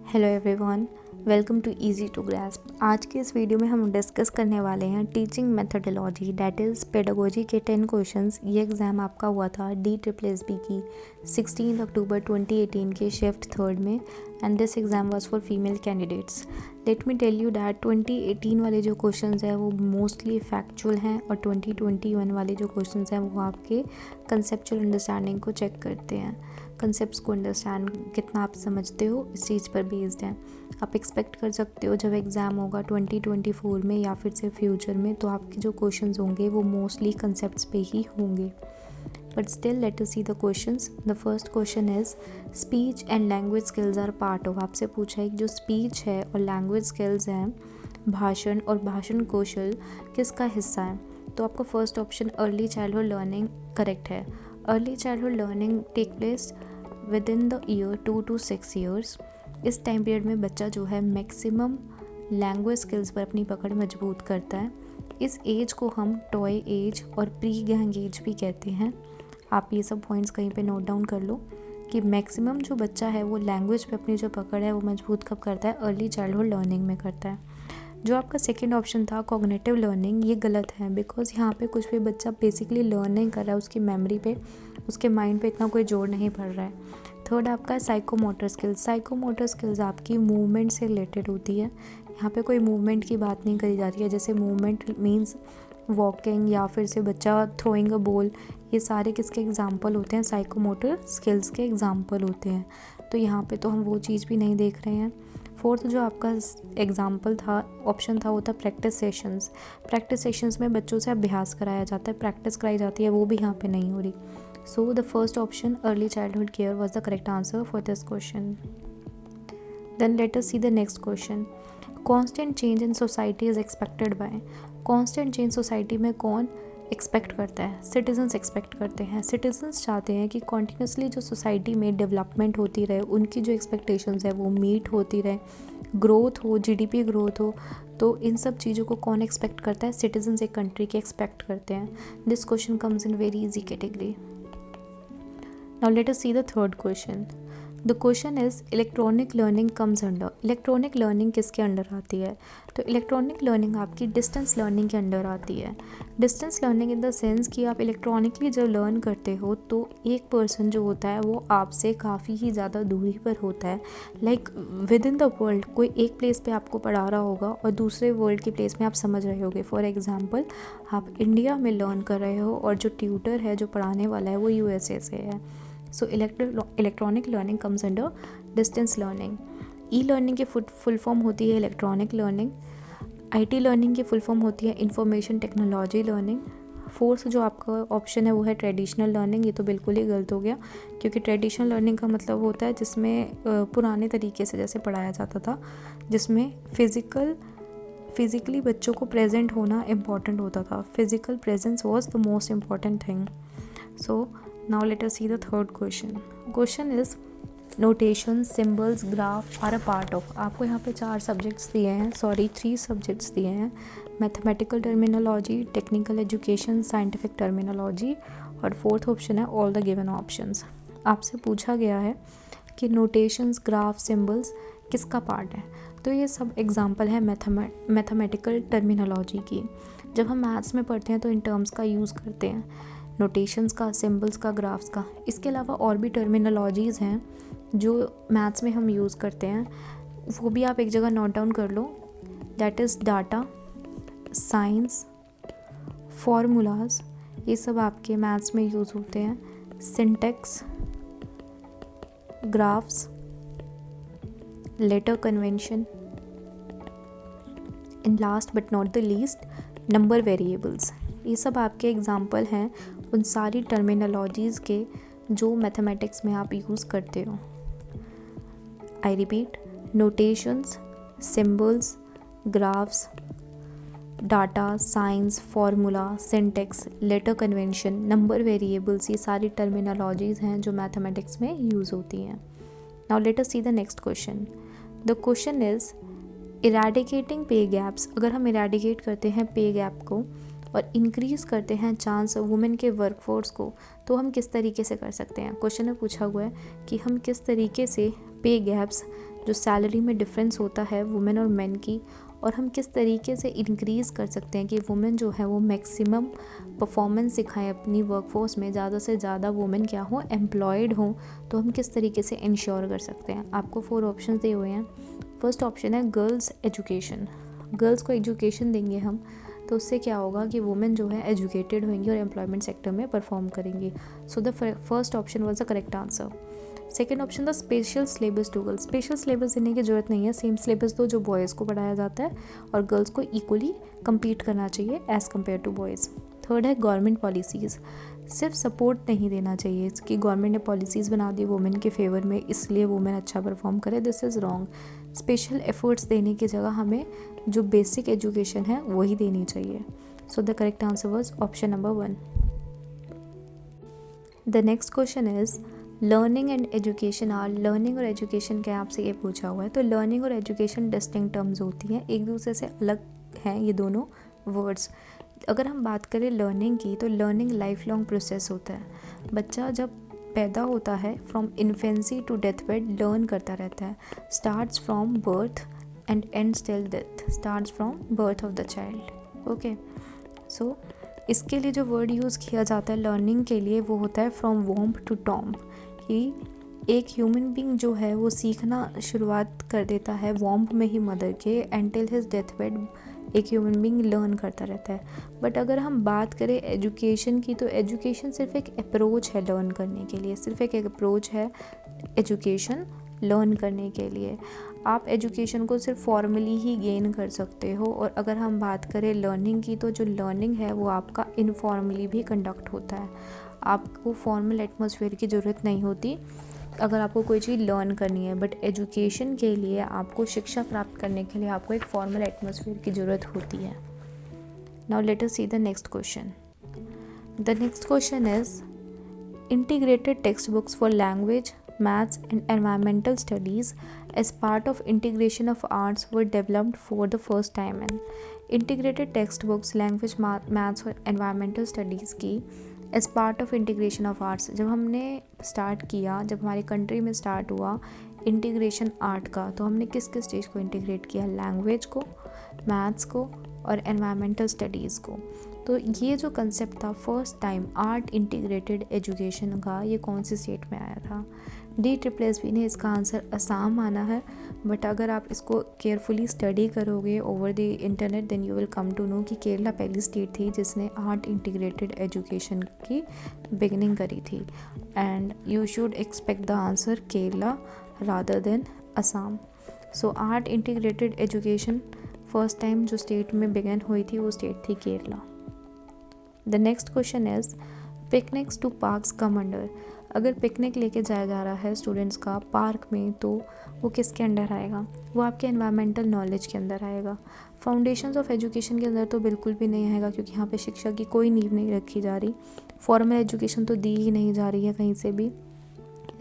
Hello everyone, welcome to easy to grasp. आज के इस वीडियो में हम डिस्कस करने वाले हैं teaching methodology that is pedagogy के 10 क्वेश्चंस। ये एग्ज़ाम आपका हुआ था DSSB की 16 अक्टूबर 2018 के शिफ्ट थर्ड में and this exam was for female candidates. Let me tell you that 2018 वाले जो क्वेश्चंस हैं वो मोस्टली फैक्चुअल हैं और 2021 वाले जो क्वेश्चंस हैं वो आपके कंसेप्चुअल अंडरस्टैंडिंग को चेक करते हैं। कंसेप्ट्स को अंडरस्टैंड कितना आप समझते हो इस चीज़ पर बेस्ड है। आप एक्सपेक्ट कर सकते हो जब एग्ज़ाम होगा 2024 में या फिर से फ्यूचर में तो आपके जो क्वेश्चंस होंगे वो मोस्टली कंसेप्ट्स पे ही होंगे। But still let us see the questions. The first question is speech and language skills are part of. आपसे पूछा है कि जो स्पीच है और लैंग्वेज स्किल्स हैं, भाषण और भाषण कौशल किसका हिस्सा है। तो आपका first option early childhood learning correct है। Early childhood learning take place within the year 2 to 6 years। इस टाइम पीरियड में बच्चा जो है मैक्सिमम लैंग्वेज स्किल्स पर अपनी पकड़ मजबूत करता है। इस एज को हम टॉय एज और प्री गैंग एज भी कहते हैं। आप ये सब पॉइंट्स कहीं पे नोट डाउन कर लो कि मैक्सिमम जो बच्चा है वो लैंग्वेज पे अपनी जो पकड़ है वो मजबूत कब करता है, अर्ली चाइल्डहुड लर्निंग में करता है। जो आपका सेकेंड ऑप्शन था कॉग्निटिव लर्निंग, ये गलत है बिकॉज यहाँ पे कुछ भी बच्चा बेसिकली लर्न नहीं कर रहा है, उसकी मेमोरी पे उसके माइंड पे इतना कोई जोर नहीं पड़ रहा है। थर्ड आपका है साइकोमोटर स्किल्स। साइकोमोटर स्किल्स आपकी मूवमेंट से रिलेटेड होती है। यहाँ पे कोई मूवमेंट की बात नहीं करी जाती है, जैसे मूवमेंट मीन्स वॉकिंग या फिर से बच्चा थ्रोइंग अ बॉल, ये सारे किसके एग्जाम्पल होते हैं, साइकोमोटर स्किल्स के एग्जाम्पल होते हैं। तो यहाँ पे तो हम वो चीज़ भी नहीं देख रहे हैं। फोर्थ जो आपका एग्जाम्पल था, ऑप्शन था, वो था प्रैक्टिस सेशंस। प्रैक्टिस सेशंस में बच्चों से अभ्यास कराया जाता है, प्रैक्टिस कराई जाती है, वो भी यहाँ पे नहीं हो रही। So the first option early childhood care was the correct answer for this question. Then let us see the next question. Constant change in society is expected by. Constant change society में कौन expect करता है, citizens expect करते हैं। Citizens चाहते हैं कि continuously जो सोसाइटी में डेवलपमेंट होती रहे, उनकी जो एक्सपेक्टेशंस है वो मीट होती रहे, ग्रोथ हो, जीडीपी ग्रोथ हो। तो इन सब चीज़ों को कौन एक्सपेक्ट करता है, सिटीजन्स एक कंट्री के एक्सपेक्ट करते हैं। This question comes in very easy category. Now let us see the third question. The question is electronic learning comes under. Electronic learning किसके अंडर आती है। तो इलेक्ट्रॉनिक लर्निंग आपकी डिस्टेंस लर्निंग के अंडर आती है। Distance learning in the sense कि आप इलेक्ट्रॉनिकली जब लर्न करते हो तो एक पर्सन जो होता है वो आपसे काफ़ी ही ज़्यादा दूरी पर होता है। Like with in the world कोई एक प्लेस पे आपको पढ़ा रहा होगा और दूसरे वर्ल्ड की प्लेस में आप समझ रहे होगे। फॉर एग्जांपल आप इंडिया में लर्न कर रहे हो और जो ट्यूटर है, जो पढ़ाने वाला है, वो USA से है। So electronic learning comes under distance learning. E learning की फुल फॉर्म होती है इलेक्ट्रॉनिक लर्निंग। IT लर्निंग की फुल फॉर्म होती है इंफॉर्मेशन टेक्नोलॉजी लर्निंग। फोर्थ जो आपका ऑप्शन है वो है ट्रेडिशनल लर्निंग। ये तो बिल्कुल ही गलत हो गया क्योंकि ट्रेडिशनल लर्निंग का मतलब होता है जिसमें पुराने तरीके से जैसे पढ़ाया जाता था, जिसमें फिज़िकली बच्चों को प्रेजेंट होना इम्पॉर्टेंट होता था। Physical presence was the most important thing. So now let us see the third question. Question is notation, symbols, graph are a part of। आपको यहाँ पे 3 सब्जेक्ट्स दिए हैं, mathematical terminology, technical education, scientific terminology, और fourth option है all the given options. आपसे पूछा गया है कि नोटेशंस, ग्राफ, सिम्बल्स किसका पार्ट है। तो ये सब एग्जाम्पल है मैथमेटिकल टर्मिनोलॉजी की। जब हम मैथ्स में पढ़ते हैं तो इन टर्म्स का यूज़ करते हैं, नोटेशंस का, सिम्बल्स का, ग्राफ्स का। इसके अलावा और भी टर्मिनोलॉजीज़ हैं जो मैथ्स में हम यूज़ करते हैं, वो भी आप एक जगह नोट डाउन कर लो। That is data, science, formulas, ये सब आपके मैथ्स में यूज़ होते हैं। Syntax, graphs, letter convention, and last but not the least number variables. ये सब आपके एग्जाम्पल हैं उन सारी टर्मिनोलॉजीज़ के जो मैथमेटिक्स में आप यूज़ करते हो। I repeat, notations, symbols, graphs, data, science, formula, syntax, letter convention, number variables, ये सारी टर्मिनोलॉजीज़ हैं जो मैथमेटिक्स में यूज़ होती हैं। Now let us see the next question. The question is eradicating पे गैप्स। अगर हम इरेडिकेट करते हैं पे गैप को और इंक्रीज़ करते हैं चांस वुमेन के वर्कफोर्स को, तो हम किस तरीके से कर सकते हैं। क्वेश्चन में पूछा हुआ है कि हम किस तरीके से पे गैप्स जो सैलरी में डिफरेंस होता है वुमेन और मेन की, और हम किस तरीके से इंक्रीज़ कर सकते हैं कि वुमेन जो है वो मैक्सिमम परफॉर्मेंस दिखाएं अपनी वर्कफोर्स में, ज़्यादा से ज़्यादा वुमेन क्या हो, एम्प्लॉयड हो, तो हम किस तरीके से इंश्योर कर सकते हैं। आपको 4 ऑप्शन दिए हुए हैं। फर्स्ट ऑप्शन है गर्ल्स एजुकेशन। गर्ल्स को एजुकेशन देंगे हम तो उससे क्या होगा कि वुमेन जो है एजुकेटेड होंगी और एम्प्लॉयमेंट सेक्टर में परफॉर्म करेंगी। So the first option was the correct answer. Second option था special syllabus to girls. Special syllabus देने की ज़रूरत नहीं है, सेम सिलेबस दो जो बॉयज़ को पढ़ाया जाता है, और गर्ल्स को इक्वली कम्पीट करना चाहिए as compare to boys. Third है गवर्नमेंट पॉलिसीज़। सिर्फ सपोर्ट नहीं देना चाहिए कि गवर्नमेंट ने पॉलिसीज़ बना दी वुमेन के फेवर में इसलिए वुमेन अच्छा परफॉर्म करे, this is wrong. Special efforts देने की जगह हमें जो बेसिक एजुकेशन है वही देनी चाहिए। So the correct answer was option number 1। The next question is learning and education are. Learning और एजुकेशन क्या आपसे ये पूछा हुआ है। तो लर्निंग और एजुकेशन डिस्टिंक्ट टर्म्स होती हैं, एक दूसरे से अलग हैं ये दोनों वर्ड्स। अगर हम बात करें लर्निंग की तो लर्निंग लाइफ लॉन्ग प्रोसेस होता है। बच्चा जब पैदा होता है from infancy to death bed learn करता रहता है। Starts from birth and ends till death, starts from birth of the child. Okay, so इसके लिए जो वर्ड यूज़ किया जाता है लर्निंग के लिए वो होता है फ्रॉम वॉम्ब टू टॉम्ब, कि एक ह्यूमन बींग जो है वो सीखना शुरुआत कर देता है वॉम्ब में ही मदर के, एंटिल हिज डेथ बेड एक ह्यूमन बींग लर्न करता रहता है। बट अगर हम बात करें एजुकेशन की तो एजुकेशन सिर्फ एक अप्रोच है लर्न करने के लिए, सिर्फ एक अप्रोच है एजुकेशन लर्न करने के लिए। आप एजुकेशन को सिर्फ फॉर्मली ही गेन कर सकते हो, और अगर हम बात करें लर्निंग की तो जो लर्निंग है वो आपका इनफॉर्मली भी कंडक्ट होता है। आपको फॉर्मल एटमॉस्फेयर की ज़रूरत नहीं होती अगर आपको कोई चीज़ लर्न करनी है, बट एजुकेशन के लिए आपको शिक्षा प्राप्त करने के लिए आपको एक फॉर्मल एटमॉस्फेयर की ज़रूरत होती है। Now let us see the next question. The next question is integrated textbooks for language, maths and environmental studies as part of integration of arts were developed for the first time in integrated textbooks language, maths और environmental studies की as part of integration of arts। जब हमने start किया, जब हमारी country में start हुआ integration art का, तो हमने किस किस चीज़ को इंटीग्रेट किया, लैंग्वेज को, मैथ्स को और एनवायरमेंटल स्टडीज़ को। तो ये जो कंसेप्ट था first time art integrated education का, ये कौन सी स्टेट में आया था। DSSB ने इसका आंसर असम माना है, बट अगर आप इसको केयरफुली स्टडी करोगे over the internet then you will come to know कि केरला पहली स्टेट थी जिसने आर्ट इंटीग्रेटेड एजुकेशन की बिगनिंग करी थी, and you should expect the answer Kerala rather than Assam. So art integrated education first time जो स्टेट में बिगन हुई थी वो स्टेट थी Kerala. The next question is picnics to parks come under. अगर पिकनिक लेके जाया जा रहा है स्टूडेंट्स का पार्क में तो वो किसके अंडर आएगा, वो आपके एनवायरमेंटल नॉलेज के अंदर आएगा। फाउंडेशंस ऑफ एजुकेशन के अंदर तो बिल्कुल भी नहीं आएगा, क्योंकि यहाँ पे शिक्षा की कोई नींव नहीं रखी जा रही। फॉर्मल एजुकेशन तो दी ही नहीं जा रही है कहीं से भी,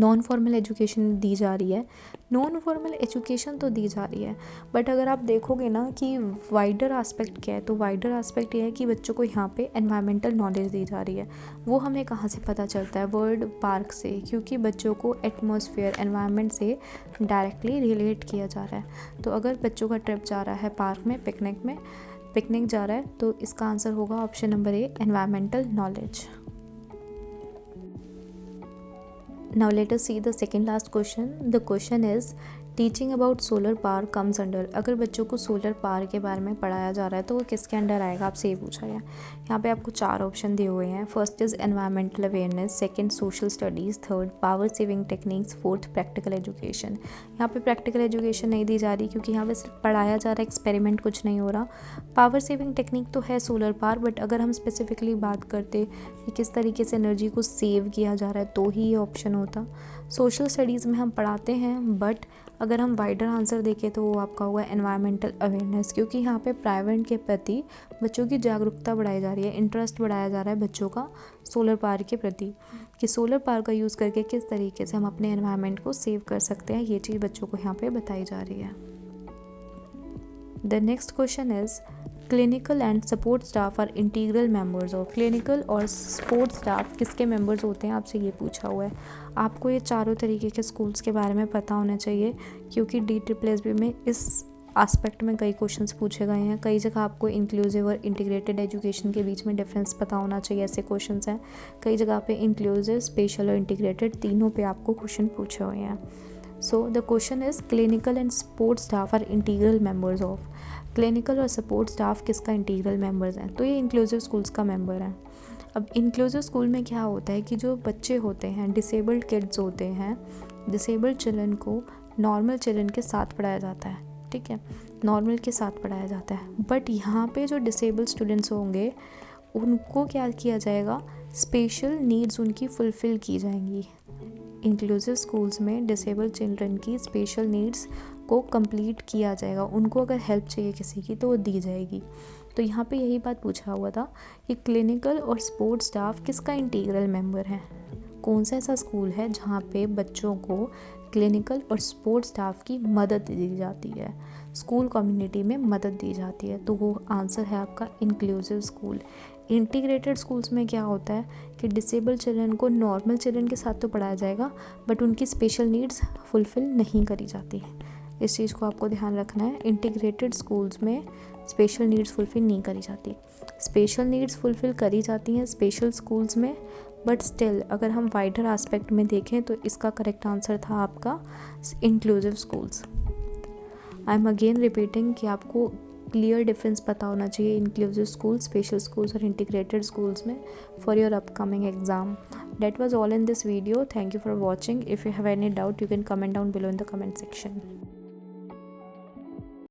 नॉन फॉर्मल एजुकेशन दी जा रही है, नॉन फॉर्मल एजुकेशन तो दी जा रही है। बट अगर आप देखोगे ना कि वाइडर एस्पेक्ट क्या है, तो वाइडर एस्पेक्ट ये है कि बच्चों को यहाँ पे एनवायरमेंटल नॉलेज दी जा रही है। वो हमें कहाँ से पता चलता है, वर्ड पार्क से, क्योंकि बच्चों को एटमॉस्फेयर एनवायरनमेंट से डायरेक्टली रिलेट किया जा रहा है। तो अगर बच्चों का ट्रिप जा रहा है पार्क में पिकनिक जा रहा है, तो इसका आंसर होगा option number A, environmental knowledge. Now let us see the second last question. The question is teaching about solar power comes under. अगर बच्चों को सोलर पावर के बारे में पढ़ाया जा रहा है तो वो किसके अंडर आएगा, आपसे ये पूछा गया। यहाँ पे आपको 4 ऑप्शन दिए हुए हैं। First is environmental awareness, second social studies, third power saving techniques, fourth practical education. यहाँ पे प्रैक्टिकल एजुकेशन नहीं दी जा रही क्योंकि यहाँ पे सिर्फ पढ़ाया जा रहा है, एक्सपेरिमेंट कुछ नहीं हो रहा। पावर सेविंग टेक्निक तो है सोलर पावर, बट अगर हम स्पेसिफिकली बात करते कि किस तरीके से एनर्जी को सेव किया जा रहा है तो ही ये ऑप्शन होता। सोशल स्टडीज़ में हम पढ़ाते हैं, बट अगर हम वाइडर आंसर देखें तो वो आपका हुआ एनवायरमेंटल अवेयरनेस, क्योंकि यहाँ पे प्राइवेट के प्रति बच्चों की जागरूकता बढ़ाई जा रही है, इंटरेस्ट बढ़ाया जा रहा है बच्चों का सोलर पावर के प्रति, कि सोलर पावर का यूज़ करके किस तरीके से हम अपने एनवायरनमेंट को सेव कर सकते हैं। ये चीज़ बच्चों को यहाँ पे बताई जा रही है। The next question is clinical and support staff are integral members of. Clinical और सपोर्ट स्टाफ किसके मेंबर्स होते हैं, आपसे ये पूछा हुआ है। आपको ये चारों तरीके के स्कूल्स के बारे में पता होना चाहिए, क्योंकि DSSB में इस एस्पेक्ट में कई क्वेश्चंस पूछे गए हैं। कई जगह आपको इंक्लूसिव और इंटीग्रेटेड एजुकेशन के बीच में डिफरेंस पता होना चाहिए, ऐसे क्वेश्चंस हैं। कई जगह पे इंक्लूसिव, स्पेशल और इंटीग्रेटेड तीनों पे आपको क्वेश्चन पूछे हुए हैं। So the question is clinical and support staff are integral members of. Clinical और सपोर्ट स्टाफ किसका इंटीग्रल मेंबर्स हैं, तो ये इंक्लूसिव स्कूल्स का मेंबर है। अब इंक्लूसिव स्कूल में क्या होता है कि जो बच्चे होते हैं, डिसेबल्ड किड्स होते हैं, डिसेबल्ड चिल्ड्रन को नॉर्मल चिल्ड्रन के साथ पढ़ाया जाता है, ठीक है, नॉर्मल के साथ पढ़ाया जाता है। बट यहाँ पे जो डिसेबल्ड स्टूडेंट्स होंगे उनको क्या किया जाएगा, स्पेशल नीड्स उनकी फुलफ़िल की जाएंगी। इंक्लूसिव स्कूल्स में डिसेबल्ड चिल्ड्रन की स्पेशल नीड्स को कंप्लीट किया जाएगा। उनको अगर हेल्प चाहिए किसी की तो वो दी जाएगी। तो यहाँ पे यही बात पूछा हुआ था कि क्लिनिकल और सपोर्ट स्टाफ किसका इंटीग्रल मेंबर है। कौन सा ऐसा स्कूल है जहाँ पे बच्चों को क्लिनिकल और सपोर्ट स्टाफ की मदद दी जाती है, स्कूल कम्युनिटी में मदद दी जाती है, तो वो आंसर है आपका इंक्लूसिव स्कूल। इंटीग्रेटेड स्कूल्स में क्या होता है कि डिसेबल चिल्ड्रन को नॉर्मल चिल्ड्रन के साथ तो पढ़ाया जाएगा, बट उनकी स्पेशल नीड्स फुलफ़िल नहीं करी जाती। इस चीज़ को आपको ध्यान रखना है। इंटीग्रेटेड स्कूल्स में स्पेशल नीड्स फुलफ़िल नहीं करी जाती, स्पेशल नीड्स फुलफ़िल करी जाती हैं स्पेशल स्कूल्स में, बट स्टिल अगर हम वाइडर एस्पेक्ट में देखें तो इसका करेक्ट आंसर था आपका inclusive schools. I am again repeating कि आपको क्लियर डिफरेंस पता होना चाहिए इंक्लूसिव स्कूल, स्पेशल स्कूल्स और इंटीग्रेटेड स्कूल्स में for your upcoming exam. That was all in this video. Thank you for watching. If you have any doubt, you can comment down below in the comment section.